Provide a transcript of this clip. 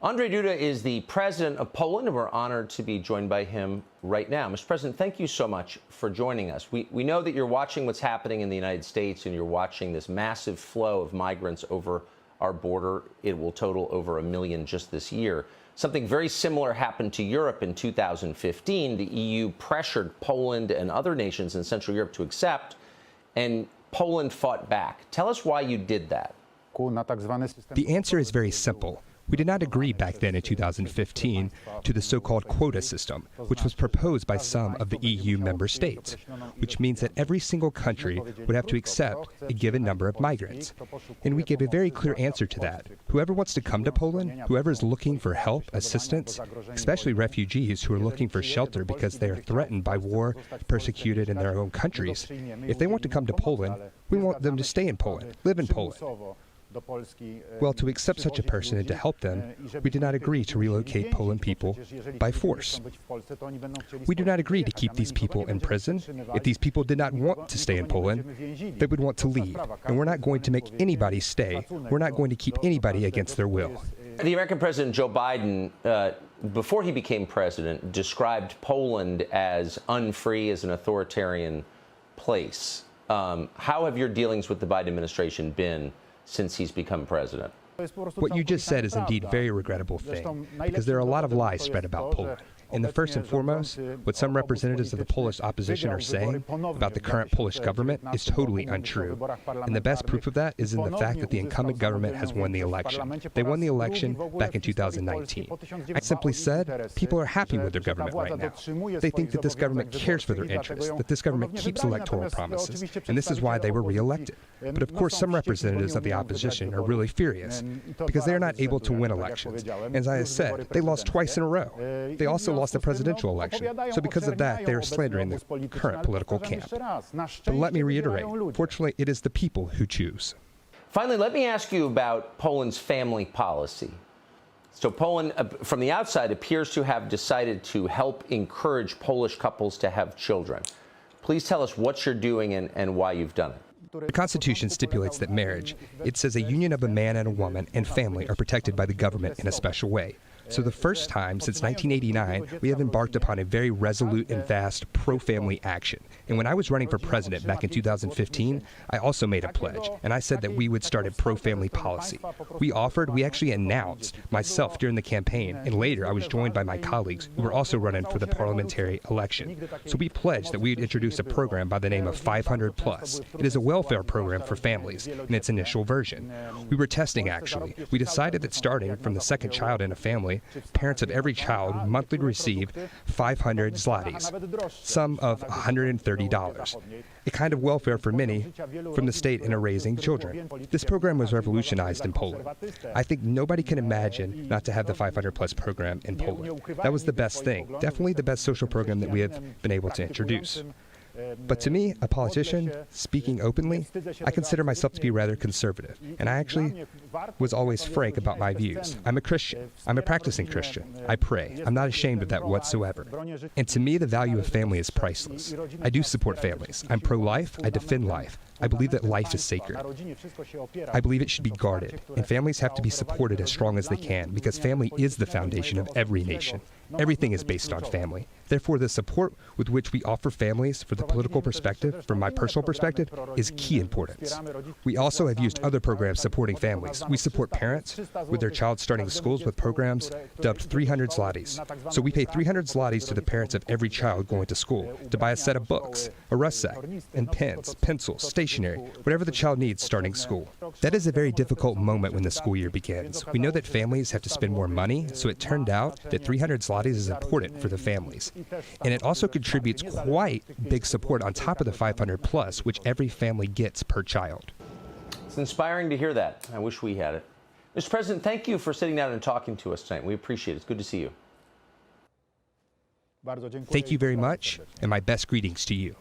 Andrzej Duda is the president of Poland, and we're honored to be joined by him right now. Mr. President, thank you so much for joining us. We know that you're watching what's happening in the United States, and you're watching this massive flow of migrants over our border. It will total over 1 million just this year. Something very similar happened to Europe in 2015. The EU pressured Poland and other nations in Central Europe to accept, and Poland fought back. Tell us why you did that. The answer is very simple. We did not agree back then in 2015 to the so-called quota system, which was proposed by some of the EU member states, which means that every single country would have to accept a given number of migrants. And we gave a very clear answer to that. Whoever wants to come to Poland, whoever is looking for help, assistance, especially refugees who are looking for shelter because they are threatened by war, persecuted in their own countries, if they want to come to Poland, we want them to stay in Poland, live in Poland. Well, to accept such a person and to help them, we did not agree to relocate Poland people by force. We do not agree to keep these people in prison. If these people did not want to stay in Poland, they would want to leave. And we're not going to make anybody stay. We're not going to keep anybody against their will. The American President Joe Biden, before he became president, described Poland as unfree, as an authoritarian place. How have your dealings with the Biden administration been since he's become president? What you just said is indeed a very regrettable thing, because there are a lot of lies spread about Poland. And the first and foremost, what some representatives of the Polish opposition are saying about the current Polish government is totally untrue. And the best proof of that is in the fact that the incumbent government has won the election. They won the election back in 2019. I simply said, people are happy with their government right now. They think that this government cares for their interests, that this government keeps electoral promises, and this is why they were reelected. But of course, some representatives of the opposition are really furious because they are not able to win elections. As I have said, they lost twice in a row. They also lost the presidential election. So because of that, they are slandering the current political camp. But let me reiterate, fortunately, it is the people who choose. Finally, let me ask you about Poland's family policy. So Poland, from the outside, appears to have decided to help encourage Polish couples to have children. Please tell us what you're doing and why you've done it. The Constitution stipulates that marriage, it says a union of a man and a woman and family are protected by the government in a special way. So the first time since 1989, we have embarked upon a very resolute and vast pro-family action. And when I was running for president back in 2015, I also made a pledge, and I said that we would start a pro-family policy. We actually announced myself during the campaign, and later I was joined by my colleagues who were also running for the parliamentary election. So we pledged that we would introduce a program by the name of 500 Plus. It is a welfare program for families in its initial version. We were testing, actually. We decided that starting from the second child in a family, parents of every child monthly receive 500 zlotys, sum of $130, a kind of welfare for many from the state in raising children. This program was revolutionized in Poland. I think nobody can imagine not to have the 500 Plus program in Poland. That was the best thing, definitely the best social program that we have been able to introduce. But to me, a politician, speaking openly, I consider myself to be rather conservative, and I actually was always frank about my views. I'm a Christian. I'm a practicing Christian. I pray. I'm not ashamed of that whatsoever. And to me, the value of family is priceless. I do support families. I'm pro-life. I defend life. I believe that life is sacred. I believe it should be guarded, and families have to be supported as strong as they can, because family is the foundation of every nation. Everything is based on family. Therefore, the support with which we offer families for the political perspective, from my personal perspective, is key importance. We also have used other programs supporting families. We support parents with their child starting schools with programs dubbed 300 zlotys. So we pay 300 zlotys to the parents of every child going to school to buy a set of books, a rucksack, and pens, pencils, stationery, whatever the child needs starting school. That is a very difficult moment when the school year begins. We know that families have to spend more money, so it turned out that 300 zlotys is important for the families. And it also contributes quite big support on top of the 500 Plus, which every family gets per child. It's inspiring to hear that. I wish we had it. Mr. President, thank you for sitting down and talking to us tonight. We appreciate it. It's good to see you. Thank you very much, and my best greetings to you.